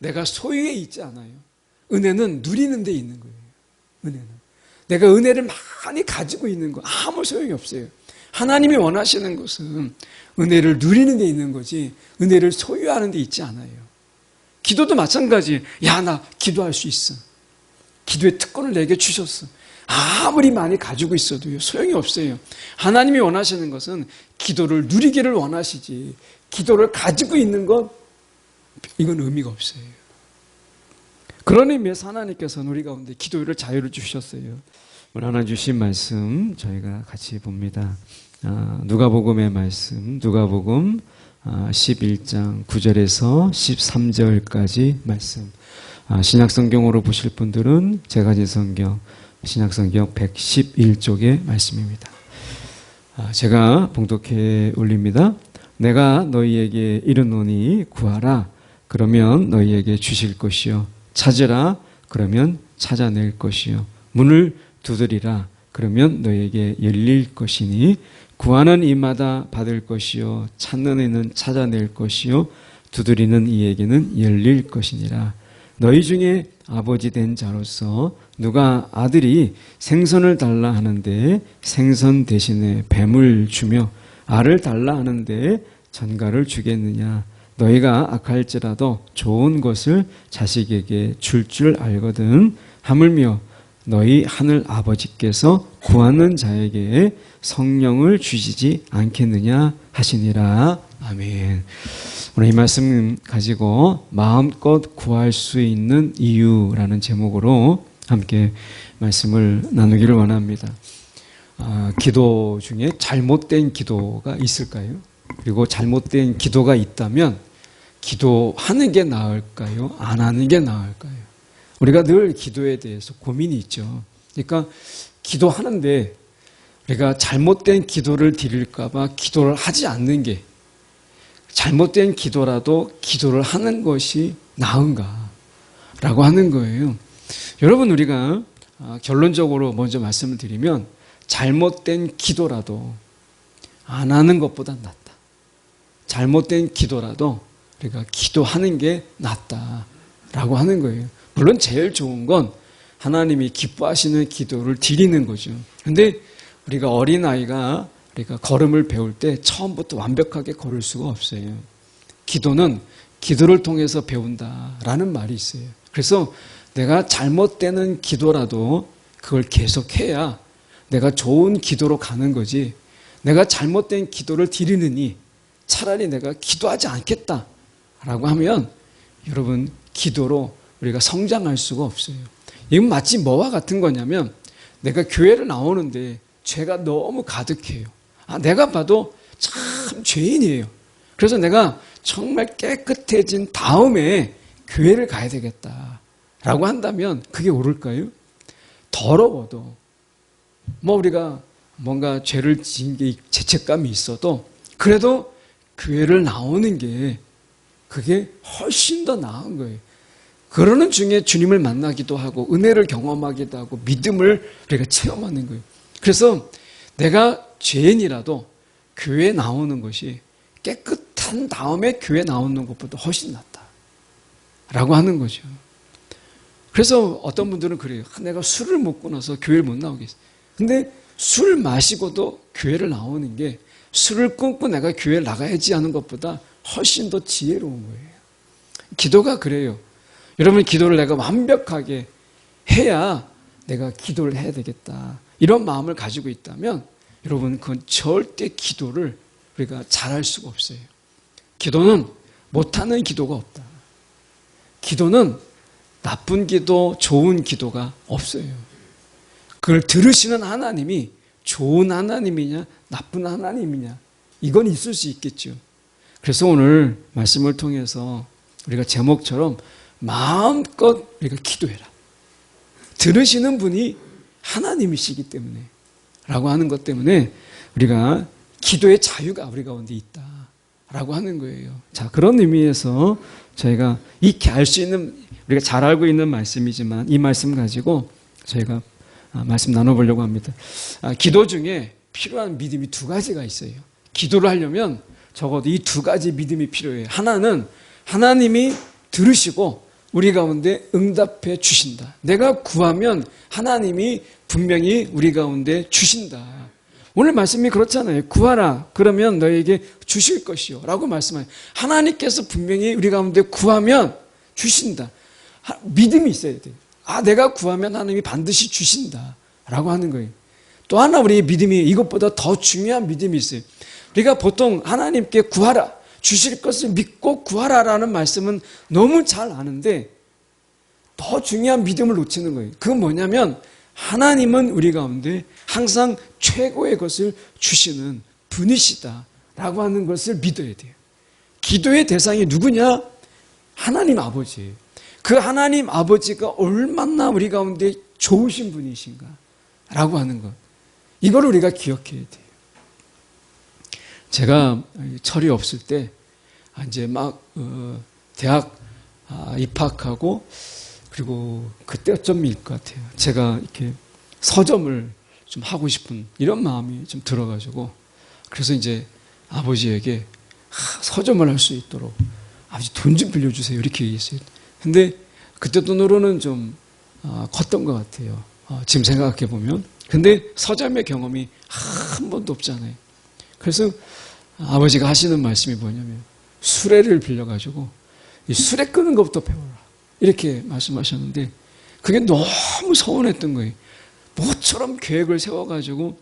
내가 소유에 있지 않아요. 은혜는 누리는 데 있는 거예요. 은혜는. 내가 은혜를 많이 가지고 있는 거 아무 소용이 없어요. 하나님이 원하시는 것은 은혜를 누리는 데 있는 거지 은혜를 소유하는 데 있지 않아요. 기도도 마찬가지. 야, 나 기도할 수 있어. 기도의 특권을 내게 주셨어. 아무리 많이 가지고 있어도요, 소용이 없어요. 하나님이 원하시는 것은 기도를 누리기를 원하시지, 기도를 가지고 있는 것, 이건 의미가 없어요. 그런 의미에서 하나님께서는 우리 가운데 기도를 자유를 주셨어요. 오늘 하나 주신 말씀 저희가 같이 봅니다. 누가복음의 말씀, 누가복음 11장 9절에서 13절까지 말씀. 신약성경으로 보실 분들은 제가 가진 성경, 신약성경 111쪽의 말씀입니다. 제가 봉독해 올립니다. 내가 너희에게 이르노니 구하라. 그러면 너희에게 주실 것이요. 찾으라. 그러면 찾아낼 것이요. 문을 두드리라. 그러면 너희에게 열릴 것이니 구하는 이마다 받을 것이요. 찾는 이는 찾아낼 것이요. 두드리는 이에게는 열릴 것이니라. 너희 중에 아버지 된 자로서 누가 아들이 생선을 달라 하는데 생선 대신에 뱀을 주며 알을 달라 하는데 전갈을 주겠느냐. 너희가 악할지라도 좋은 것을 자식에게 줄 줄 알거든. 하물며 너희 하늘 아버지께서 구하는 자에게 성령을 주시지 않겠느냐 하시니라. 아멘. 오늘 이 말씀 가지고 마음껏 구할 수 있는 이유라는 제목으로 함께 말씀을 나누기를 원합니다. 기도 중에 잘못된 기도가 있을까요? 그리고 잘못된 기도가 있다면 기도하는 게 나을까요? 안 하는 게 나을까요? 우리가 늘 기도에 대해서 고민이 있죠. 그러니까 기도하는데 우리가 잘못된 기도를 드릴까 봐 기도를 하지 않는 게, 잘못된 기도라도 기도를 하는 것이 나은가 라고 하는 거예요. 여러분, 우리가 결론적으로 먼저 말씀을 드리면 잘못된 기도라도 안 하는 것보다 낫다. 잘못된 기도라도 우리가 기도하는 게 낫다라고 하는 거예요. 물론 제일 좋은 건 하나님이 기뻐하시는 기도를 드리는 거죠. 그런데 우리가 어린아이가 우리가 걸음을 배울 때 처음부터 완벽하게 걸을 수가 없어요. 기도는 기도를 통해서 배운다라는 말이 있어요. 그래서 내가 잘못되는 기도라도 그걸 계속해야 내가 좋은 기도로 가는 거지, 내가 잘못된 기도를 드리느니 차라리 내가 기도하지 않겠다라고 하면 여러분, 기도로 우리가 성장할 수가 없어요. 이건 마치 뭐와 같은 거냐면, 내가 교회를 나오는데 죄가 너무 가득해요. 내가 봐도 참 죄인이에요. 그래서 내가 정말 깨끗해진 다음에 교회를 가야 되겠다라고 한다면 그게 옳을까요? 더러워도 우리가 뭔가 죄를 지은 게 죄책감이 있어도 그래도 교회를 나오는 게 그게 훨씬 더 나은 거예요. 그러는 중에 주님을 만나기도 하고 은혜를 경험하기도 하고 믿음을 우리가 체험하는 거예요. 그래서 내가 죄인이라도 교회에 나오는 것이 깨끗한 다음에 교회에 나오는 것보다 훨씬 낫다라고 하는 거죠. 그래서 어떤 분들은 그래요. 내가 술을 먹고 나서 교회를 못 나오겠어. 근데 술 마시고도 교회를 나오는 게 술을 끊고 내가 교회를 나가야지 하는 것보다 훨씬 더 지혜로운 거예요. 기도가 그래요. 여러분, 기도를 내가 완벽하게 해야 내가 기도를 해야 되겠다, 이런 마음을 가지고 있다면 여러분, 그건 절대 기도를 우리가 잘할 수가 없어요. 기도는 못하는 기도가 없다. 기도는 나쁜 기도, 좋은 기도가 없어요. 그걸 들으시는 하나님이 좋은 하나님이냐 나쁜 하나님이냐, 이건 있을 수 있겠죠. 그래서 오늘 말씀을 통해서 우리가 제목처럼 마음껏 우리가 기도해라. 들으시는 분이 하나님이시기 때문에 라고 하는 것 때문에 우리가 기도의 자유가 우리 가운데 있다라고 하는 거예요. 자, 그런 의미에서 저희가 익히 알 수 있는, 우리가 잘 알고 있는 말씀이지만 이 말씀 가지고 저희가 말씀 나눠보려고 합니다. 기도 중에 필요한 믿음이 두 가지가 있어요. 기도를 하려면 적어도 이 두 가지 믿음이 필요해요. 하나는 하나님이 들으시고 우리 가운데 응답해 주신다. 내가 구하면 하나님이 분명히 우리 가운데 주신다. 오늘 말씀이 그렇잖아요. 구하라. 그러면 너에게 주실 것이요. 라고 말씀하세요. 하나님께서 분명히 우리 가운데 구하면 주신다. 믿음이 있어야 돼요. 내가 구하면 하나님이 반드시 주신다. 라고 하는 거예요. 또 하나 우리의 믿음이 이것보다 더 중요한 믿음이 있어요. 우리가 보통 하나님께 구하라. 주실 것을 믿고 구하라라는 말씀은 너무 잘 아는데 더 중요한 믿음을 놓치는 거예요. 그건 뭐냐면 하나님은 우리 가운데 항상 최고의 것을 주시는 분이시다라고 하는 것을 믿어야 돼요. 기도의 대상이 누구냐? 하나님 아버지예요. 그 하나님 아버지가 얼마나 우리 가운데 좋으신 분이신가 라고 하는 것. 이걸 우리가 기억해야 돼요. 제가 철이 없을 때 이제 막 대학 입학하고 그리고 그때쯤일 것 같아요. 제가 이렇게 서점을 좀 하고 싶은 이런 마음이 좀 들어가지고 그래서 이제 아버지에게 서점을 할 수 있도록 아버지 돈 좀 빌려주세요 이렇게 얘기했어요. 근데 그때 돈으로는 좀 컸던 것 같아요. 지금 생각해 보면. 근데 서점의 경험이 한 번도 없잖아요. 그래서 아버지가 하시는 말씀이 뭐냐면 수레를 빌려가지고 이 수레 끄는 것부터 배워라 이렇게 말씀하셨는데 그게 너무 서운했던 거예요. 모처럼 계획을 세워가지고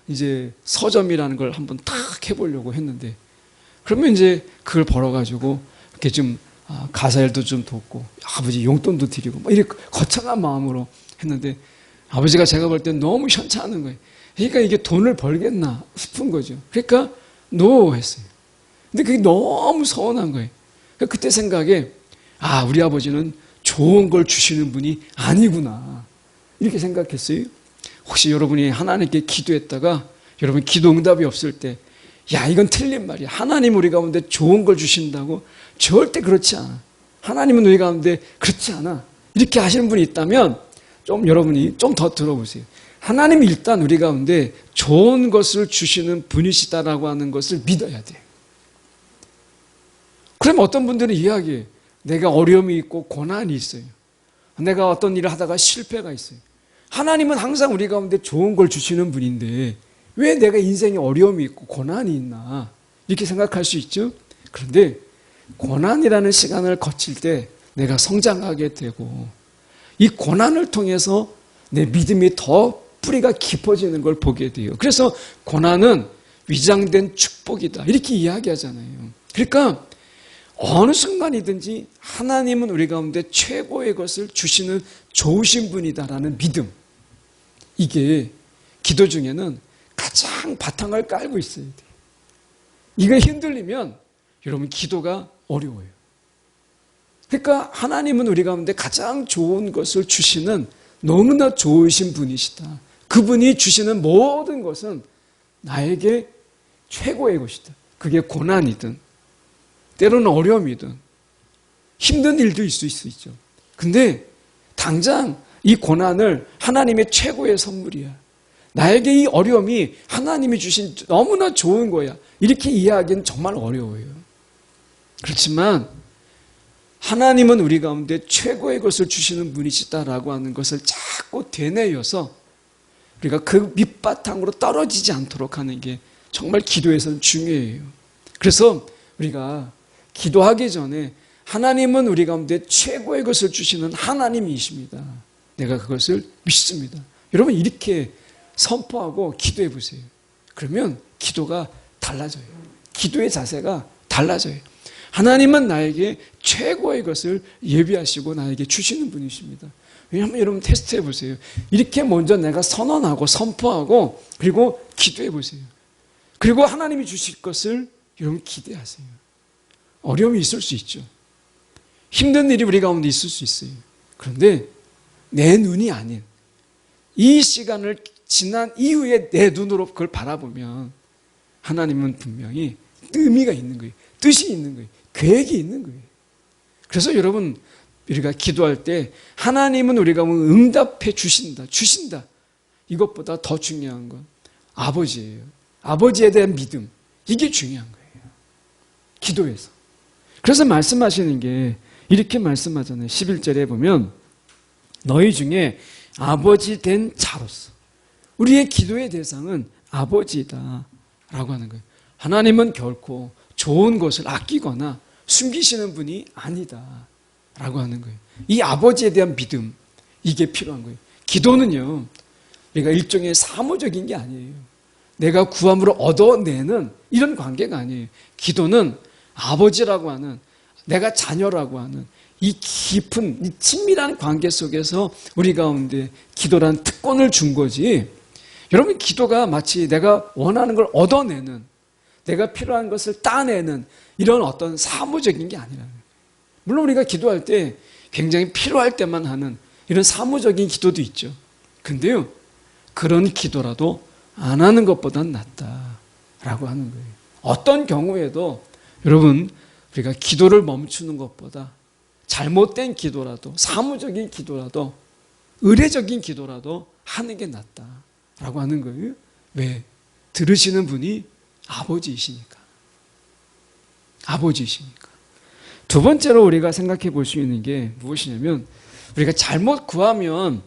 이제 서점이라는 걸 한번 딱 해보려고 했는데 그러면 이제 그걸 벌어가지고 이렇게 좀 가사일도 좀 돕고 아버지 용돈도 드리고 막 이렇게 거창한 마음으로 했는데 아버지가 제가 볼 땐 너무 현찮은 거예요. 그러니까 이게 돈을 벌겠나 싶은 거죠. 그러니까 노 했어요. 근데 그게 너무 서운한 거예요. 그러니까 그때 생각에 우리 아버지는 좋은 걸 주시는 분이 아니구나 이렇게 생각했어요. 혹시 여러분이 하나님께 기도했다가 여러분 기도 응답이 없을 때 이건 틀린 말이야. 하나님 우리 가운데 좋은 걸 주신다고? 절대 그렇지 않아. 하나님은 우리 가운데 그렇지 않아. 이렇게 하시는 분이 있다면 좀 여러분이 좀 더 들어보세요. 하나님이 일단 우리 가운데 좋은 것을 주시는 분이시다라고 하는 것을 믿어야 돼요. 그럼 어떤 분들은 이야기해요. 내가 어려움이 있고 고난이 있어요. 내가 어떤 일을 하다가 실패가 있어요. 하나님은 항상 우리 가운데 좋은 걸 주시는 분인데 왜 내가 인생에 어려움이 있고 고난이 있나 이렇게 생각할 수 있죠. 그런데 고난이라는 시간을 거칠 때 내가 성장하게 되고 이 고난을 통해서 내 믿음이 더 뿌리가 깊어지는 걸 보게 돼요. 그래서 고난은 위장된 축복이다 이렇게 이야기하잖아요. 그러니까 어느 순간이든지 하나님은 우리 가운데 최고의 것을 주시는 좋으신 분이다라는 믿음, 이게 기도 중에는 가장 바탕을 깔고 있어야 돼요. 이게 흔들리면 여러분 기도가 어려워요. 그러니까 하나님은 우리 가운데 가장 좋은 것을 주시는 너무나 좋으신 분이시다. 그분이 주시는 모든 것은 나에게 최고의 것이다. 그게 고난이든 때로는 어려움이든 힘든 일도 있을 수 있죠. 근데 당장 이 고난을 하나님의 최고의 선물이야. 나에게 이 어려움이 하나님이 주신 너무나 좋은 거야. 이렇게 이해하기는 정말 어려워요. 그렇지만 하나님은 우리 가운데 최고의 것을 주시는 분이시다라고 하는 것을 자꾸 되뇌어서 우리가 그 밑바탕으로 떨어지지 않도록 하는 게 정말 기도에서는 중요해요. 그래서 우리가 기도하기 전에 하나님은 우리 가운데 최고의 것을 주시는 하나님이십니다. 내가 그것을 믿습니다. 여러분 이렇게 선포하고 기도해 보세요. 그러면 기도가 달라져요. 기도의 자세가 달라져요. 하나님은 나에게 최고의 것을 예비하시고 나에게 주시는 분이십니다. 왜냐하면 여러분 테스트해 보세요. 이렇게 먼저 내가 선언하고 선포하고 그리고 기도해 보세요. 그리고 하나님이 주실 것을 여러분 기대하세요. 어려움이 있을 수 있죠. 힘든 일이 우리 가운데 있을 수 있어요. 그런데 내 눈이 아닌 이 시간을 지난 이후에 내 눈으로 그걸 바라보면 하나님은 분명히 의미가 있는 거예요. 뜻이 있는 거예요. 계획이 있는 거예요. 그래서 여러분 우리가 기도할 때 하나님은 우리가 응답해 주신다. 이것보다 더 중요한 건 아버지예요. 아버지에 대한 믿음. 이게 중요한 거예요. 기도에서. 그래서 말씀하시는 게 이렇게 말씀하잖아요. 11절에 보면 너희 중에 아버지 된 자로서 우리의 기도의 대상은 아버지다 라고 하는 거예요. 하나님은 결코 좋은 것을 아끼거나 숨기시는 분이 아니다 라고 하는 거예요. 이 아버지에 대한 믿음, 이게 필요한 거예요. 기도는요, 우리가 일종의 사무적인 게 아니에요. 내가 구함으로 얻어내는 이런 관계가 아니에요. 기도는 아버지라고 하는, 내가 자녀라고 하는 이 깊은, 이 친밀한 관계 속에서 우리 가운데 기도란 특권을 준 거지. 여러분, 기도가 마치 내가 원하는 걸 얻어내는, 내가 필요한 것을 따내는 이런 어떤 사무적인 게 아니라는 거예요. 물론 우리가 기도할 때 굉장히 필요할 때만 하는 이런 사무적인 기도도 있죠. 근데요, 그런 기도라도 안 하는 것보단 낫다라고 하는 거예요. 어떤 경우에도 여러분, 우리가 기도를 멈추는 것보다 잘못된 기도라도, 사무적인 기도라도, 의례적인 기도라도 하는 게 낫다라고 하는 거예요. 왜? 들으시는 분이 아버지이시니까. 아버지이시니까. 두 번째로 우리가 생각해 볼 수 있는 게 무엇이냐면, 우리가 잘못 구하면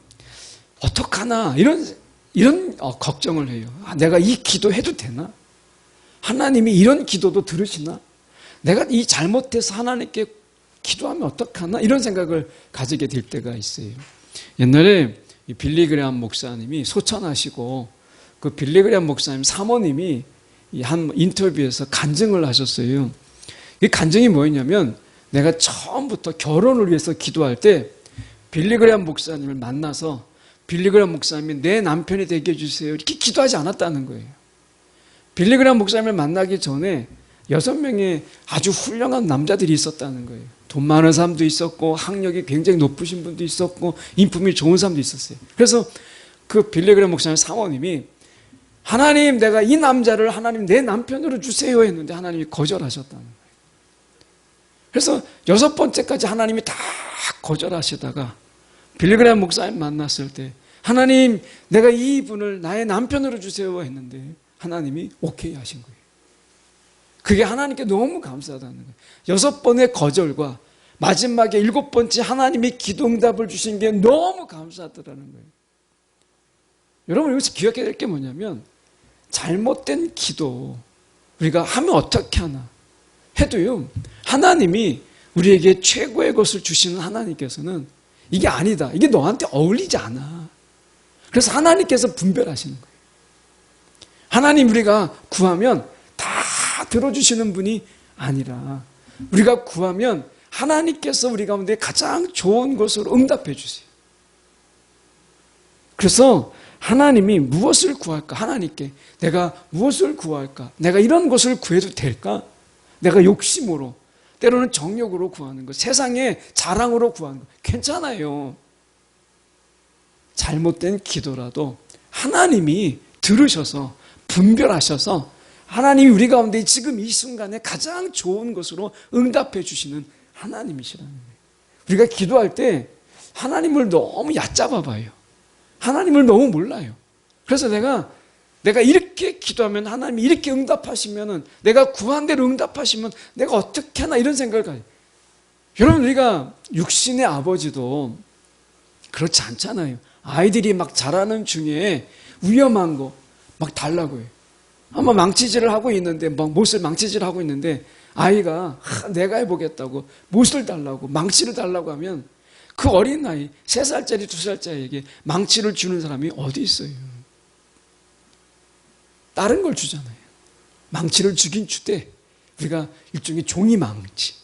어떡하나 이런 걱정을 해요. 내가 이 기도해도 되나? 하나님이 이런 기도도 들으시나? 내가 이 잘못해서 하나님께 기도하면 어떡하나? 이런 생각을 가지게 될 때가 있어요. 옛날에 빌리 그레이엄 목사님이 소천하시고 그 빌리 그레이엄 목사님 사모님이 한 인터뷰에서 간증을 하셨어요. 이 간증이 뭐였냐면, 내가 처음부터 결혼을 위해서 기도할 때 빌리 그레이엄 목사님을 만나서 빌리 그레이엄 목사님이 내 남편이 되게 해주세요 이렇게 기도하지 않았다는 거예요. 빌리 그레이엄 목사님을 만나기 전에 6명의 아주 훌륭한 남자들이 있었다는 거예요. 돈 많은 사람도 있었고, 학력이 굉장히 높으신 분도 있었고, 인품이 좋은 사람도 있었어요. 그래서 그 빌리 그레이엄 목사님 사모님이 하나님, 내가 이 남자를 하나님 내 남편으로 주세요 했는데 하나님이 거절하셨다는 거예요. 그래서 6번째까지 하나님이 다 거절하시다가 빌리 그레이엄 목사님 만났을 때 하나님, 내가 이분을 나의 남편으로 주세요 했는데 하나님이 오케이 하신 거예요. 그게 하나님께 너무 감사하다는 거예요. 6번의 거절과 마지막에 7번째 하나님이 기도응답을 주신 게 너무 감사하더라는 거예요. 여러분, 여기서 기억해야 될 게 뭐냐면, 잘못된 기도 우리가 하면 어떻게 하나 해도요, 하나님이 우리에게 최고의 것을 주시는 하나님께서는 이게 아니다, 이게 너한테 어울리지 않아. 그래서 하나님께서 분별하시는 거예요. 하나님, 우리가 구하면 다 들어주시는 분이 아니라 우리가 구하면 하나님께서 우리 가운데 가장 좋은 것으로 응답해 주세요. 그래서 하나님이 무엇을 구할까? 하나님께 내가 무엇을 구할까? 내가 이런 것을 구해도 될까? 내가 욕심으로, 때로는 정욕으로 구하는 것, 세상의 자랑으로 구하는 것 괜찮아요. 잘못된 기도라도 하나님이 들으셔서 분별하셔서 하나님이 우리 가운데 지금 이 순간에 가장 좋은 것으로 응답해 주시는 하나님이시라는 거예요. 우리가 기도할 때 하나님을 너무 얕잡아 봐요. 하나님을 너무 몰라요. 그래서 내가 이렇게 기도하면 하나님이 이렇게 응답하시면은, 내가 구한 대로 응답하시면 내가 어떻게 하나 이런 생각을 가요. 여러분, 우리가 육신의 아버지도 그렇지 않잖아요. 아이들이 막 자라는 중에 위험한 거 막 달라고 해요. 아마 망치질을 하고 있는데, 막 못을 망치질을 하고 있는데 아이가 내가 해보겠다고 못을 달라고, 망치를 달라고 하면 그 어린 나이 3살짜리 2살짜리에게 망치를 주는 사람이 어디 있어요? 다른 걸 주잖아요. 망치를 주긴 주되 우리가 일종의 종이 망치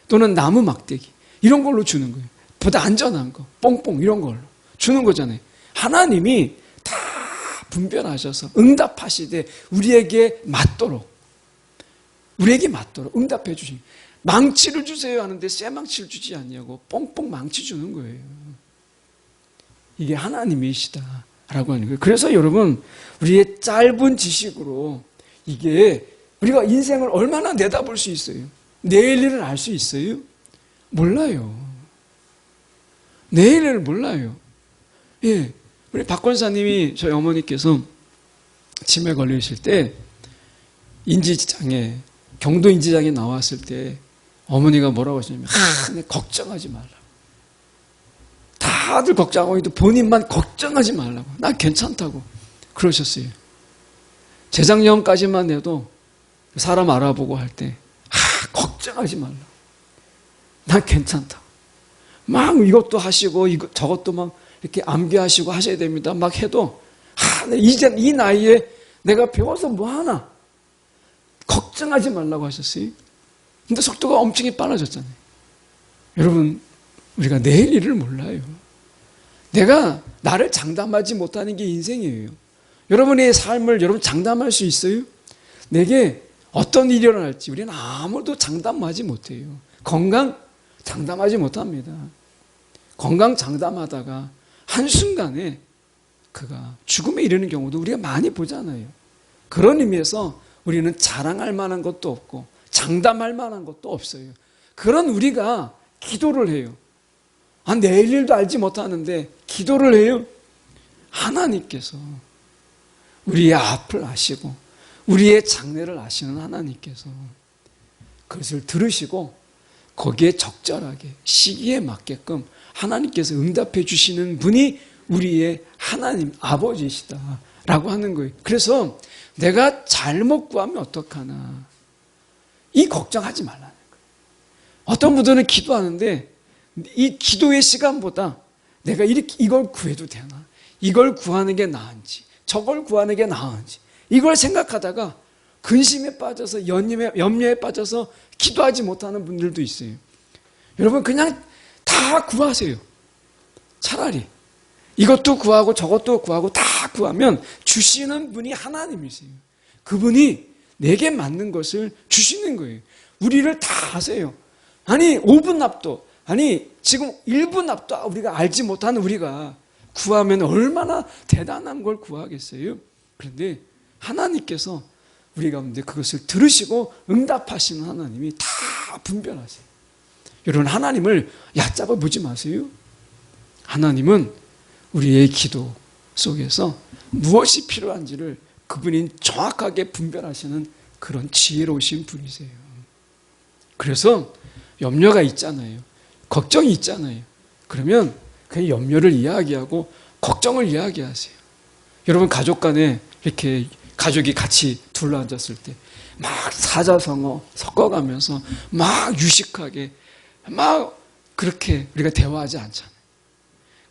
또는 나무 막대기 이런 걸로 주는 거예요. 보다 안전한 거, 뽕뽕 이런 걸로 주는 거잖아요. 하나님이 다 분별하셔서 응답하시되 우리에게 맞도록 응답해 주신, 망치를 주세요 하는데 쇠망치를 주지 않냐고 뽕뽕 망치 주는 거예요. 이게 하나님이시다라고 하는 거예요. 그래서 여러분, 우리의 짧은 지식으로 이게 우리가 인생을 얼마나 내다볼 수 있어요? 내일 일을 알 수 있어요? 몰라요. 내일을 몰라요. 예, 우리 박 권사님이, 저희 어머니께서 치매 걸리실 때 인지장애, 경도 인지장애 나왔을 때 어머니가 뭐라고 하시냐면 걱정하지 말라고. 다들 걱정하고 있는데 본인만 걱정하지 말라고. 나 괜찮다고 그러셨어요. 재작년까지만 해도 사람 알아보고 할 때 걱정하지 말라고. 나 괜찮다. 막 이것도 하시고 저것도 막 이렇게 암기하시고 하셔야 됩니다. 막 해도 이제 이 나이에 내가 배워서 뭐 하나 걱정하지 말라고 하셨어요. 근데 속도가 엄청 빨라졌잖아요. 여러분, 우리가 내일 일을 몰라요. 내가 나를 장담하지 못하는 게 인생이에요. 여러분의 삶을 여러분 장담할 수 있어요? 내게 어떤 일이 일어날지 우리는 아무도 장담하지 못해요. 건강 장담하지 못합니다. 건강 장담하다가 한순간에 그가 죽음에 이르는 경우도 우리가 많이 보잖아요. 그런 의미에서 우리는 자랑할 만한 것도 없고 장담할 만한 것도 없어요. 그런 우리가 기도를 해요. 내일 일도 알지 못하는데 기도를 해요. 하나님께서 우리의 앞을 아시고 우리의 장래를 아시는 하나님께서 그것을 들으시고 거기에 적절하게 시기에 맞게끔 하나님께서 응답해 주시는 분이 우리의 하나님 아버지시다라고 하는 거예요. 그래서 내가 잘못 구하면 어떡하나 이 걱정하지 말라는 거예요. 어떤 분들은 기도하는데 이 기도의 시간보다 내가 이걸 구해도 되나? 이걸 구하는 게 나은지 저걸 구하는 게 나은지 이걸 생각하다가 근심에 빠져서 염려에 빠져서 기도하지 못하는 분들도 있어요. 여러분 그냥 다 구하세요. 차라리 이것도 구하고 저것도 구하고 다 구하면 주시는 분이 하나님이세요. 그분이 내게 맞는 것을 주시는 거예요. 우리를 다 아세요. 5분 납도 지금 1분 납도 우리가 알지 못하는 우리가 구하면 얼마나 대단한 걸 구하겠어요. 그런데 하나님께서 우리 가운데 그것을 들으시고 응답하시는 하나님이 다 분별하세요. 여러분 하나님을 얕잡아 보지 마세요. 하나님은 우리의 기도 속에서 무엇이 필요한지를 그분이 정확하게 분별하시는 그런 지혜로우신 분이세요. 그래서 염려가 있잖아요. 걱정이 있잖아요. 그러면 그 염려를 이야기하고 걱정을 이야기하세요. 여러분 가족 간에 이렇게 가족이 같이 둘러앉았을 때 막 사자성어 섞어가면서 막 유식하게 막 그렇게 우리가 대화하지 않잖아요.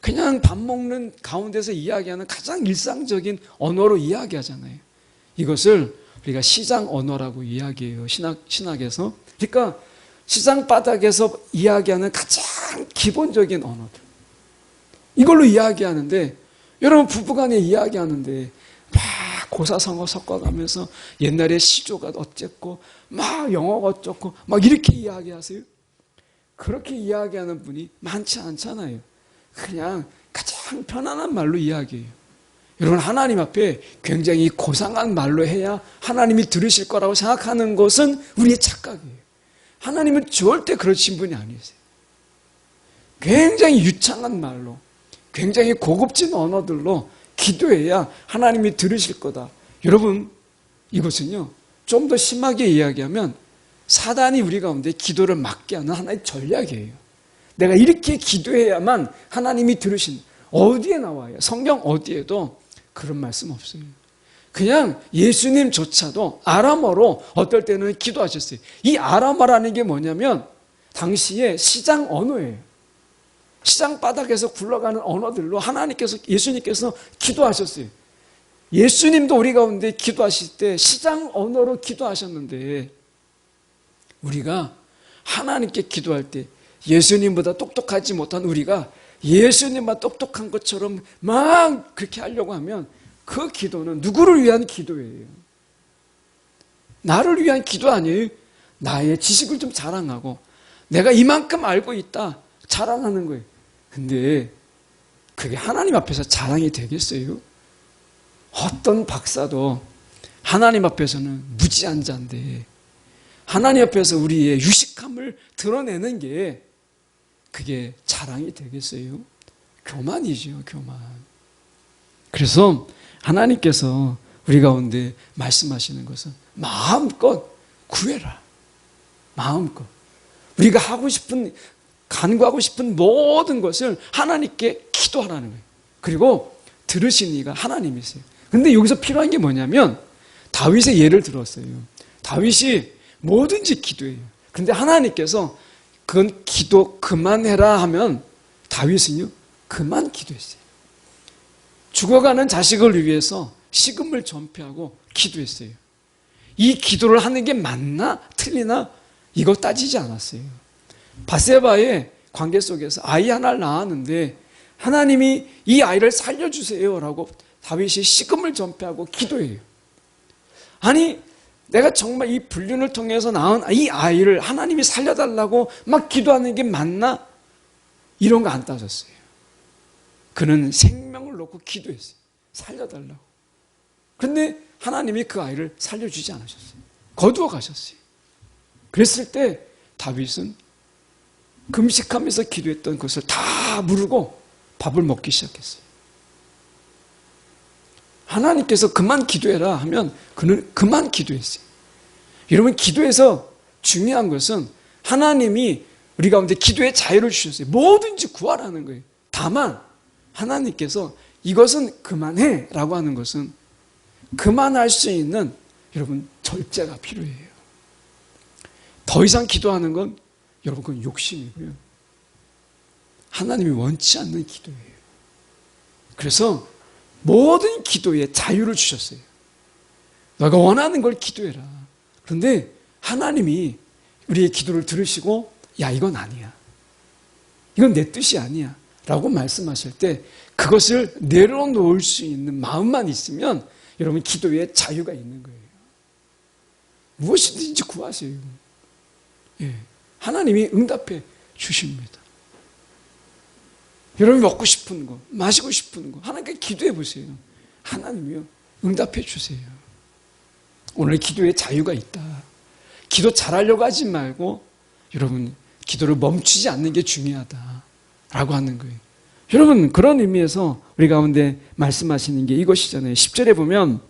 그냥 밥 먹는 가운데서 이야기하는 가장 일상적인 언어로 이야기하잖아요. 이것을 우리가 시장 언어라고 이야기해요. 신학에서. 그러니까 시장 바닥에서 이야기하는 가장 기본적인 언어들. 이걸로 이야기하는데 여러분 부부간에 이야기하는데 막 고사성어 섞어가면서 옛날에 시조가 어쨌고 막 영어가 어쩌고 막 이렇게 이야기하세요. 그렇게 이야기하는 분이 많지 않잖아요. 그냥 가장 편안한 말로 이야기해요. 여러분 하나님 앞에 굉장히 고상한 말로 해야 하나님이 들으실 거라고 생각하는 것은 우리의 착각이에요. 하나님은 절대 그러신 분이 아니세요. 굉장히 유창한 말로 굉장히 고급진 언어들로 기도해야 하나님이 들으실 거다. 여러분 이것은요 좀 더 심하게 이야기하면 사단이 우리 가운데 기도를 막게 하는 하나의 전략이에요. 내가 이렇게 기도해야만 하나님이 들으신 어디에 나와요? 성경 어디에도 그런 말씀 없어요. 그냥 예수님조차도 아람어로 어떨 때는 기도하셨어요. 이 아람어라는 게 뭐냐면 당시에 시장 언어예요. 시장 바닥에서 굴러가는 언어들로 예수님께서 기도하셨어요. 예수님도 우리 가운데 기도하실 때 시장 언어로 기도하셨는데 우리가 하나님께 기도할 때 예수님보다 똑똑하지 못한 우리가 예수님만 똑똑한 것처럼 막 그렇게 하려고 하면 그 기도는 누구를 위한 기도예요? 나를 위한 기도 아니에요? 나의 지식을 좀 자랑하고 내가 이만큼 알고 있다 자랑하는 거예요. 근데 그게 하나님 앞에서 자랑이 되겠어요? 어떤 박사도 하나님 앞에서는 무지한 자인데 하나님 앞에서 우리의 유식함을 드러내는 게 그게 자랑이 되겠어요? 교만이죠, 교만. 그래서 하나님께서 우리 가운데 말씀하시는 것은 마음껏 구해라. 마음껏. 우리가 하고 싶은, 간구하고 싶은 모든 것을 하나님께 기도하라는 거예요. 그리고 들으시는 이가 하나님이세요. 근데 여기서 필요한 게 뭐냐면 다윗의 예를 들었어요. 다윗이 뭐든지 기도해요. 그런데 하나님께서 그건 기도 그만해라 하면 다윗은요 그만 기도했어요. 죽어가는 자식을 위해서 식음을 전폐하고 기도했어요. 이 기도를 하는 게 맞나 틀리나 이거 따지지 않았어요. 바세바의 관계 속에서 아이 하나를 낳았는데 하나님이 이 아이를 살려주세요 라고 다윗이 식음을 전폐하고 기도해요. 아니 내가 정말 이 불륜을 통해서 낳은 이 아이를 하나님이 살려달라고 막 기도하는 게 맞나? 이런 거 안 따졌어요. 그는 생명을 놓고 기도했어요. 살려달라고. 그런데 하나님이 그 아이를 살려주지 않으셨어요. 거두어 가셨어요. 그랬을 때 다윗은 금식하면서 기도했던 것을 다 무르고 밥을 먹기 시작했어요. 하나님께서 그만 기도해라 하면 그는 그만 기도했어요. 여러분 기도에서 중요한 것은 하나님이 우리 가운데 기도의 자유를 주셨어요. 뭐든지 구하라는 거예요. 다만 하나님께서 이것은 그만해 라고 하는 것은 그만할 수 있는 여러분 절제가 필요해요. 더 이상 기도하는 건 여러분 그건 욕심이고요. 하나님이 원치 않는 기도예요. 그래서 모든 기도에 자유를 주셨어요. 너가 원하는 걸 기도해라. 그런데 하나님이 우리의 기도를 들으시고 야 이건 아니야. 이건 내 뜻이 아니야. 라고 말씀하실 때 그것을 내려놓을 수 있는 마음만 있으면 여러분 기도에 자유가 있는 거예요. 무엇이든지 구하세요. 예, 하나님이 응답해 주십니다. 여러분이 먹고 싶은 거, 마시고 싶은 거 하나님께 기도해 보세요. 하나님이요 응답해 주세요. 오늘 기도에 자유가 있다. 기도 잘하려고 하지 말고 여러분 기도를 멈추지 않는 게 중요하다라고 하는 거예요. 여러분 그런 의미에서 우리 가운데 말씀하시는 게 이것이잖아요. 10절에 보면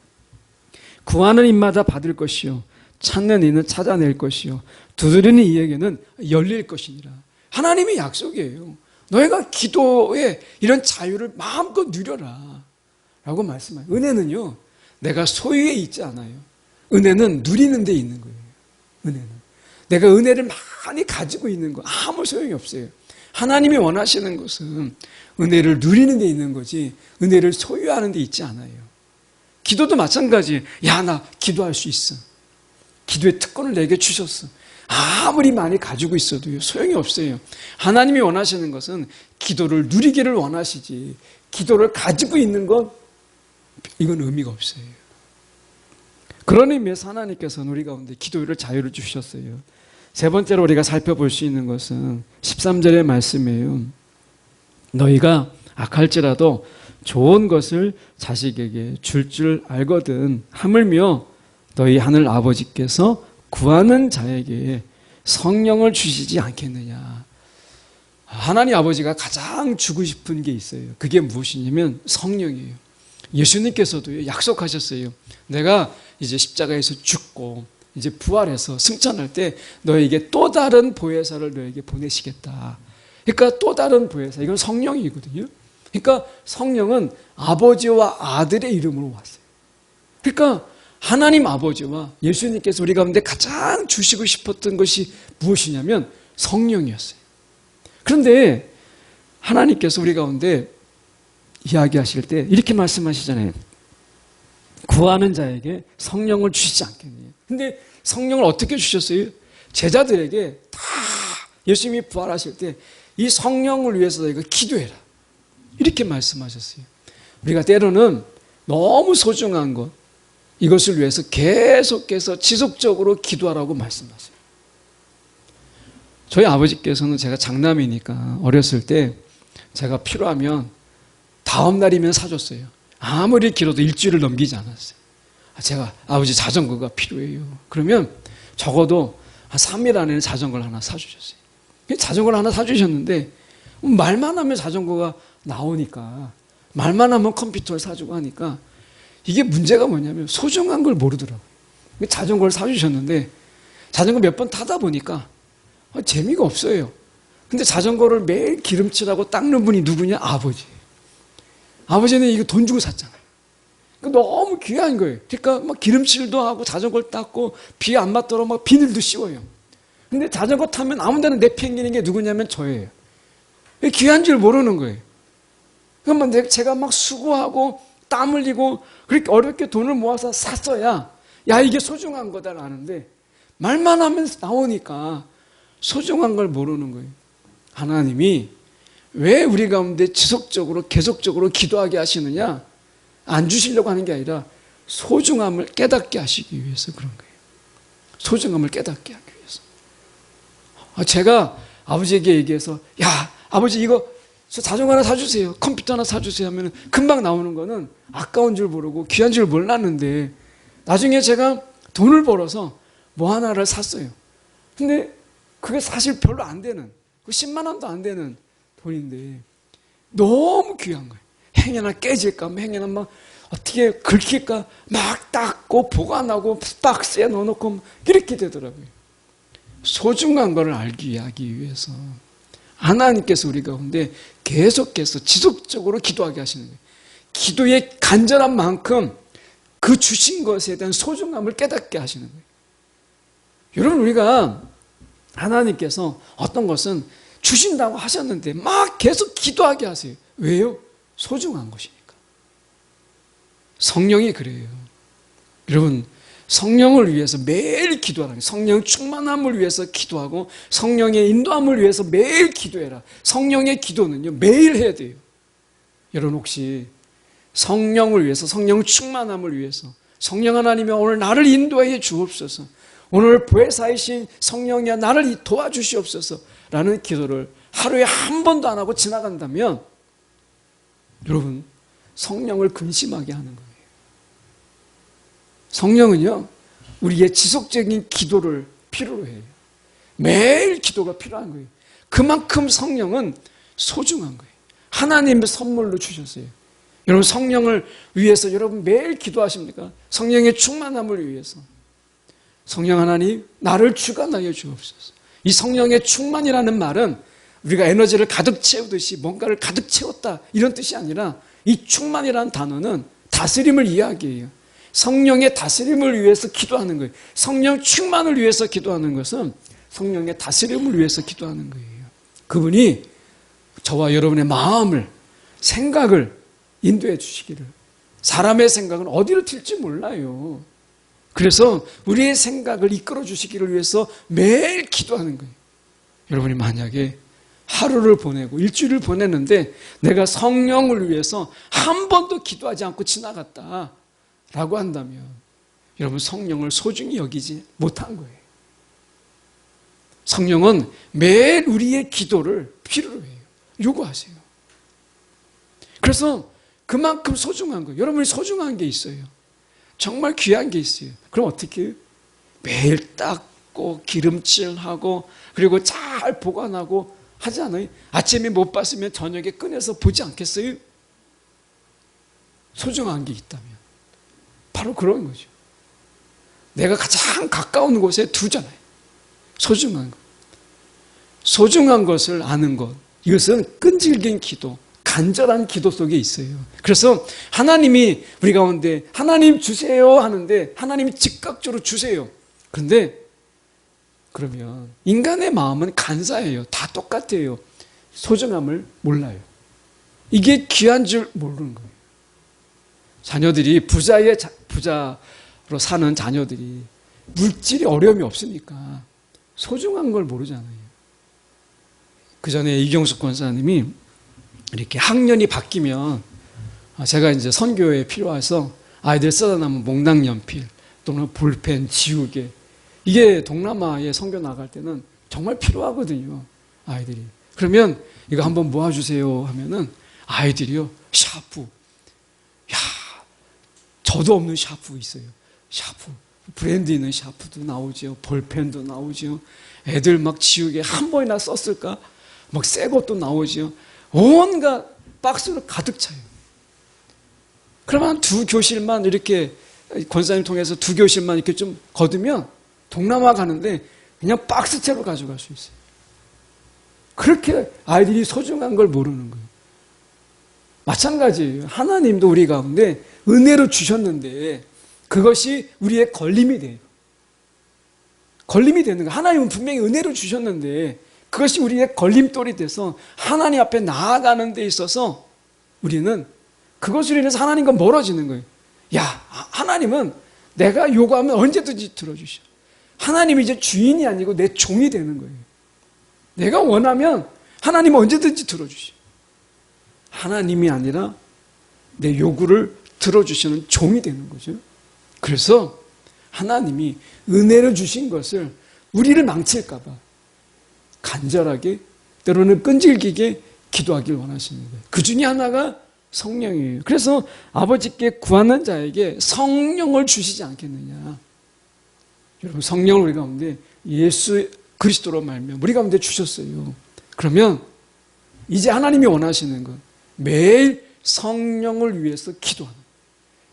구하는 입마다 받을 것이요 찾는 이는 찾아낼 것이요 두드리는 이에게는 열릴 것이니라. 하나님의 약속이에요. 너희가 기도에 이런 자유를 마음껏 누려라 라고 말씀해요. 은혜는요 내가 소유에 있지 않아요. 은혜는 누리는 데 있는 거예요. 은혜는 내가 은혜를 많이 가지고 있는 거 아무 소용이 없어요. 하나님이 원하시는 것은 은혜를 누리는 데 있는 거지 은혜를 소유하는 데 있지 않아요. 기도도 마찬가지예요. 야, 나 기도할 수 있어. 기도의 특권을 내게 주셨어. 아무리 많이 가지고 있어도요 소용이 없어요. 하나님이 원하시는 것은 기도를 누리기를 원하시지 기도를 가지고 있는 건 이건 의미가 없어요. 그런 의미에서 하나님께서는 우리 가운데 기도를 자유를 주셨어요. 세 번째로 우리가 살펴볼 수 있는 것은 13절의 말씀이에요. 너희가 악할지라도 좋은 것을 자식에게 줄 알거든 하물며 너희 하늘 아버지께서 구하는 자에게 성령을 주시지 않겠느냐. 하나님 아버지가 가장 주고 싶은 게 있어요. 그게 무엇이냐면 성령이에요. 예수님께서도 약속하셨어요. 내가 이제 십자가에서 죽고 이제 부활해서 승천할 때 너에게 또 다른 보혜사를 너에게 보내시겠다. 그러니까 또 다른 보혜사, 이건 성령이거든요. 그러니까 성령은 아버지와 아들의 이름으로 왔어요. 그러니까 하나님 아버지와 예수님께서 우리 가운데 가장 주시고 싶었던 것이 무엇이냐면 성령이었어요. 그런데 하나님께서 우리 가운데 이야기하실 때 이렇게 말씀하시잖아요. 구하는 자에게 성령을 주시지 않겠니? 근데 성령을 어떻게 주셨어요? 제자들에게 다 예수님이 부활하실 때 이 성령을 위해서 너희가 기도해라. 이렇게 말씀하셨어요. 우리가 때로는 너무 소중한 것, 이것을 위해서 계속해서 지속적으로 기도하라고 말씀하세요. 저희 아버지께서는 제가 장남이니까 어렸을 때 제가 필요하면 다음 날이면 사줬어요. 아무리 길어도 일주일을 넘기지 않았어요. 제가 아버지 자전거가 필요해요. 그러면 적어도 한 3일 안에는 자전거를 하나 사주셨어요. 자전거를 하나 사주셨는데 말만 하면 자전거가 나오니까 말만 하면 컴퓨터를 사주고 하니까 이게 문제가 뭐냐면 소중한 걸 모르더라고요. 자전거를 사주셨는데 자전거 몇 번 타다 보니까 재미가 없어요. 근데 자전거를 매일 기름칠하고 닦는 분이 누구냐? 아버지. 아버지는 이거 돈 주고 샀잖아요. 너무 귀한 거예요. 그러니까 막 기름칠도 하고 자전거를 닦고 비 안 맞도록 막 비닐도 씌워요. 근데 자전거 타면 아무 데나 내팽기는 게 누구냐면 저예요. 귀한 줄 모르는 거예요. 그러면 제가 막 수고하고 땀 흘리고 그렇게 어렵게 돈을 모아서 샀어야 야 이게 소중한 거다를 아는데 말만 하면 나오니까 소중한 걸 모르는 거예요. 하나님이 왜 우리 가운데 지속적으로 계속적으로 기도하게 하시느냐? 안 주시려고 하는 게 아니라 소중함을 깨닫게 하시기 위해서 그런 거예요. 소중함을 깨닫게 하기 위해서. 제가 아버지에게 얘기해서 야 아버지 이거 자전거 하나 사주세요. 컴퓨터 하나 사주세요 하면 금방 나오는 거는 아까운 줄 모르고 귀한 줄 몰랐는데 나중에 제가 돈을 벌어서 뭐 하나를 샀어요. 근데 그게 사실 별로 안 되는 10만 원도 안 되는 돈인데 너무 귀한 거예요. 행여나 깨질까 행여나 막 어떻게 긁힐까 막 닦고 보관하고 박스에 넣어놓고 이렇게 되더라고요. 소중한 걸 하기 위해서 하나님께서 우리 가운데 계속해서 지속적으로 기도하게 하시는 거예요. 기도의 간절한 만큼 그 주신 것에 대한 소중함을 깨닫게 하시는 거예요. 여러분 우리가 하나님께서 어떤 것은 주신다고 하셨는데 막 계속 기도하게 하세요. 왜요? 소중한 것이니까. 성령이 그래요. 여러분 성령을 위해서 매일 기도하라. 성령 충만함을 위해서 기도하고 성령의 인도함을 위해서 매일 기도해라. 성령의 기도는요 매일 해야 돼요. 여러분 혹시 성령을 위해서 성령 충만함을 위해서 성령 하나님이 오늘 나를 인도해 주옵소서. 오늘 보혜사이신 성령이야 나를 도와주시옵소서 라는 기도를 하루에 한 번도 안 하고 지나간다면 여러분 성령을 근심하게 하는 거예요. 성령은요 우리의 지속적인 기도를 필요로 해요. 매일 기도가 필요한 거예요. 그만큼 성령은 소중한 거예요. 하나님의 선물로 주셨어요. 여러분 성령을 위해서 여러분 매일 기도하십니까? 성령의 충만함을 위해서. 성령 하나님 나를 주관하여 주옵소서. 이 성령의 충만이라는 말은 우리가 에너지를 가득 채우듯이 뭔가를 가득 채웠다 이런 뜻이 아니라 이 충만이라는 단어는 다스림을 이야기해요. 성령의 다스림을 위해서 기도하는 거예요. 성령 충만을 위해서 기도하는 것은 성령의 다스림을 위해서 기도하는 거예요. 그분이 저와 여러분의 마음을 생각을 인도해 주시기를. 사람의 생각은 어디로 튈지 몰라요. 그래서 우리의 생각을 이끌어 주시기를 위해서 매일 기도하는 거예요. 여러분이 만약에 하루를 보내고 일주일을 보냈는데 내가 성령을 위해서 한 번도 기도하지 않고 지나갔다라고 한다면 여러분 성령을 소중히 여기지 못한 거예요. 성령은 매일 우리의 기도를 필요로 해요. 요구하세요. 그래서 그만큼 소중한 거예요. 여러분이 소중한 게 있어요. 정말 귀한 게 있어요. 그럼 어떻게 해요? 매일 닦고 기름칠하고 그리고 잘 보관하고 하지 않아요? 아침에 못 봤으면 저녁에 꺼내서 보지 않겠어요? 소중한 게 있다면 바로 그런 거죠. 내가 가장 가까운 곳에 두잖아요. 소중한 것. 소중한 것을 아는 것. 이것은 끈질긴 기도, 간절한 기도 속에 있어요. 그래서 하나님이 우리 가운데 하나님 주세요 하는데 하나님이 즉각적으로 주세요. 그런데 그러면 인간의 마음은 간사해요. 다 똑같아요. 소중함을 몰라요. 이게 귀한 줄 모르는 거예요. 자녀들이 부자로 사는 자녀들이 물질이 어려움이 없으니까 소중한 걸 모르잖아요. 그 전에 이경숙 권사님이 이렇게 학년이 바뀌면 제가 이제 선교에 필요해서 아이들 쓰다 남은 목락연필 또는 볼펜, 지우개 이게 동남아에 선교 나갈 때는 정말 필요하거든요. 아이들이. 그러면 이거 한번 모아주세요 하면은 아이들이요. 샤프. 야, 저도 없는 샤프 있어요. 샤프. 브랜드 있는 샤프도 나오죠. 볼펜도 나오죠. 애들 막 지우개 한 번이나 썼을까? 막 새 것도 나오죠. 온갖 박스로 가득 차요. 그러면 두 교실만 이렇게 권사님 통해서 두 교실만 이렇게 좀 거두면 동남아 가는데 그냥 박스채로 가져갈 수 있어요. 그렇게 아이들이 소중한 걸 모르는 거예요. 마찬가지예요. 하나님도 우리 가운데 은혜로 주셨는데 그것이 우리의 걸림이 돼요. 걸림이 되는 거예요. 하나님은 분명히 은혜로 주셨는데 그것이 우리의 걸림돌이 돼서 하나님 앞에 나아가는 데 있어서 우리는 그것으로 인해서 하나님과 멀어지는 거예요. 야, 하나님은 내가 요구하면 언제든지 들어주셔. 하나님이 이제 주인이 아니고 내 종이 되는 거예요. 내가 원하면 하나님은 언제든지 들어주셔. 하나님이 아니라 내 요구를 들어주시는 종이 되는 거죠. 그래서 하나님이 은혜를 주신 것을 우리를 망칠까 봐 간절하게 때로는 끈질기게 기도하길 원하시는 거예요. 그 중에 하나가 성령이에요. 그래서 아버지께 구하는 자에게 성령을 주시지 않겠느냐. 여러분, 성령을 우리 가운데 예수 그리스도로 말미암아 우리 가운데 주셨어요. 그러면 이제 하나님이 원하시는 것, 매일 성령을 위해서 기도하는 거예요.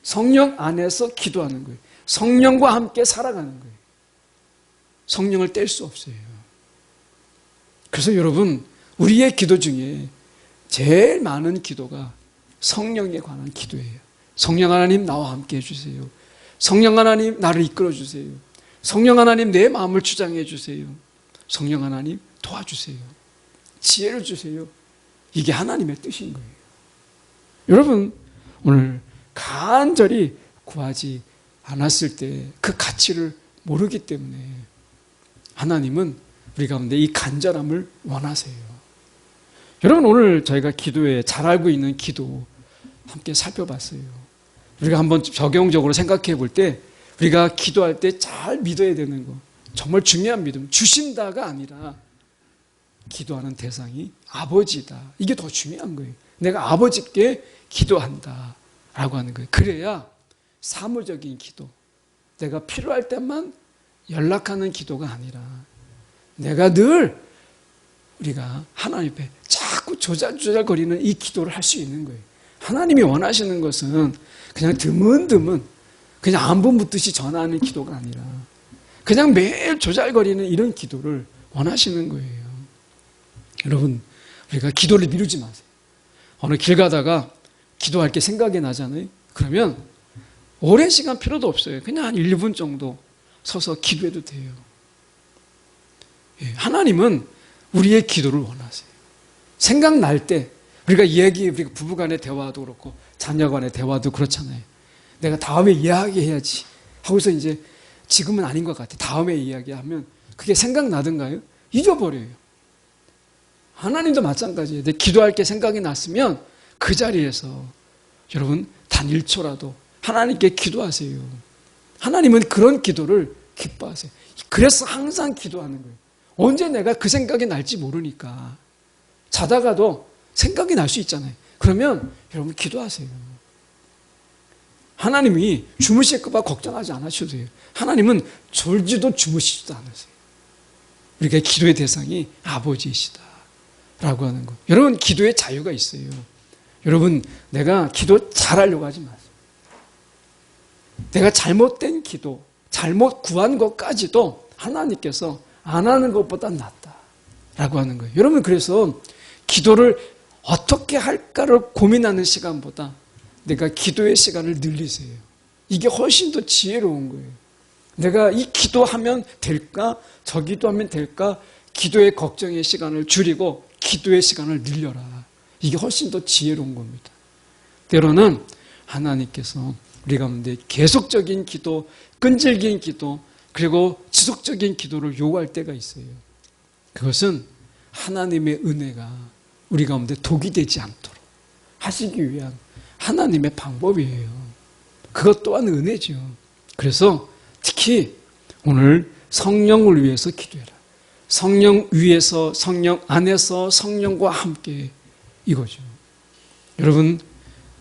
성령 안에서 기도하는 거예요. 성령과 함께 살아가는 거예요. 성령을 뗄 수 없어요. 그래서 여러분, 우리의 기도 중에 제일 많은 기도가 성령에 관한 기도예요. 성령 하나님 나와 함께 해주세요. 성령 하나님 나를 이끌어주세요. 성령 하나님 내 마음을 주장해 주세요. 성령 하나님 도와주세요. 지혜를 주세요. 이게 하나님의 뜻인 거예요. 여러분, 오늘 간절히 구하지 않았을 때 그 가치를 모르기 때문에 하나님은 우리 가운데 이 간절함을 원하세요. 여러분, 오늘 저희가 기도에 잘 알고 있는 기도 함께 살펴봤어요. 우리가 한번 적용적으로 생각해 볼 때 우리가 기도할 때 잘 믿어야 되는 거, 정말 중요한 믿음, 주신다가 아니라 기도하는 대상이 아버지다. 이게 더 중요한 거예요. 내가 아버지께 기도한다 라고 하는 거예요. 그래야 사무적인 기도, 내가 필요할 때만 연락하는 기도가 아니라 내가 늘 우리가 하나님 앞에 자꾸 조잘조잘거리는 이 기도를 할 수 있는 거예요. 하나님이 원하시는 것은 그냥 드문드문 그냥 안부 묻듯이 전하는 기도가 아니라 그냥 매일 조잘거리는 이런 기도를 원하시는 거예요. 여러분, 우리가 기도를 미루지 마세요. 어느 길 가다가 기도할 게 생각이 나잖아요. 그러면 오랜 시간 필요도 없어요. 그냥 한 1, 2분 정도 서서 기도해도 돼요. 하나님은 우리의 기도를 원하세요. 생각날 때 우리가 우리가 부부간의 대화도 그렇고 자녀간의 대화도 그렇잖아요. 내가 다음에 이야기해야지 하고서 이제 지금은 아닌 것 같아. 다음에 이야기하면 그게 생각나든가요? 잊어버려요. 하나님도 마찬가지예요. 내 기도할 게 생각이 났으면 그 자리에서 여러분 단 1초라도 하나님께 기도하세요. 하나님은 그런 기도를 기뻐하세요. 그래서 항상 기도하는 거예요. 언제 내가 그 생각이 날지 모르니까 자다가도 생각이 날 수 있잖아요. 그러면 여러분 기도하세요. 하나님이 주무실까 봐 걱정하지 않으셔도 돼요. 하나님은 졸지도 주무시지도 않으세요. 우리가 기도의 대상이 아버지이시다 라고 하는 것. 여러분, 기도의 자유가 있어요. 여러분, 내가 기도 잘하려고 하지 마세요. 내가 잘못된 기도, 잘못 구한 것까지도 하나님께서 안 하는 것보다 낫다라고 하는 거예요. 여러분, 그래서 기도를 어떻게 할까를 고민하는 시간보다 내가 기도의 시간을 늘리세요. 이게 훨씬 더 지혜로운 거예요. 내가 이 기도하면 될까? 저 기도하면 될까? 기도의 걱정의 시간을 줄이고 기도의 시간을 늘려라. 이게 훨씬 더 지혜로운 겁니다. 때로는 하나님께서 우리 가운데 계속적인 기도, 끈질긴 기도, 그리고 지속적인 기도를 요구할 때가 있어요. 그것은 하나님의 은혜가 우리 가운데 독이 되지 않도록 하시기 위한 하나님의 방법이에요. 그것 또한 은혜죠. 그래서 특히 오늘 성령을 위해서 기도해라. 성령 위에서, 성령 안에서 성령과 함께 이거죠. 여러분,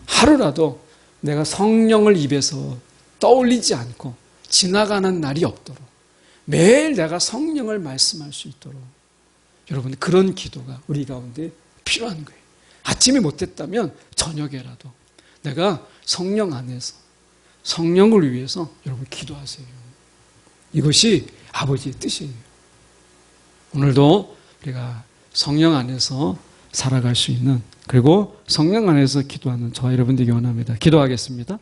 하루라도 내가 성령을 입에서 떠올리지 않고 지나가는 날이 없도록 매일 내가 성령을 말씀할 수 있도록 여러분, 그런 기도가 우리 가운데 필요한 거예요. 아침에 못했다면 저녁에라도 내가 성령 안에서 성령을 위해서 여러분 기도하세요. 이것이 아버지의 뜻이에요. 오늘도 우리가 성령 안에서 살아갈 수 있는, 그리고 성령 안에서 기도하는 저와 여러분 되기 원합니다. 기도하겠습니다.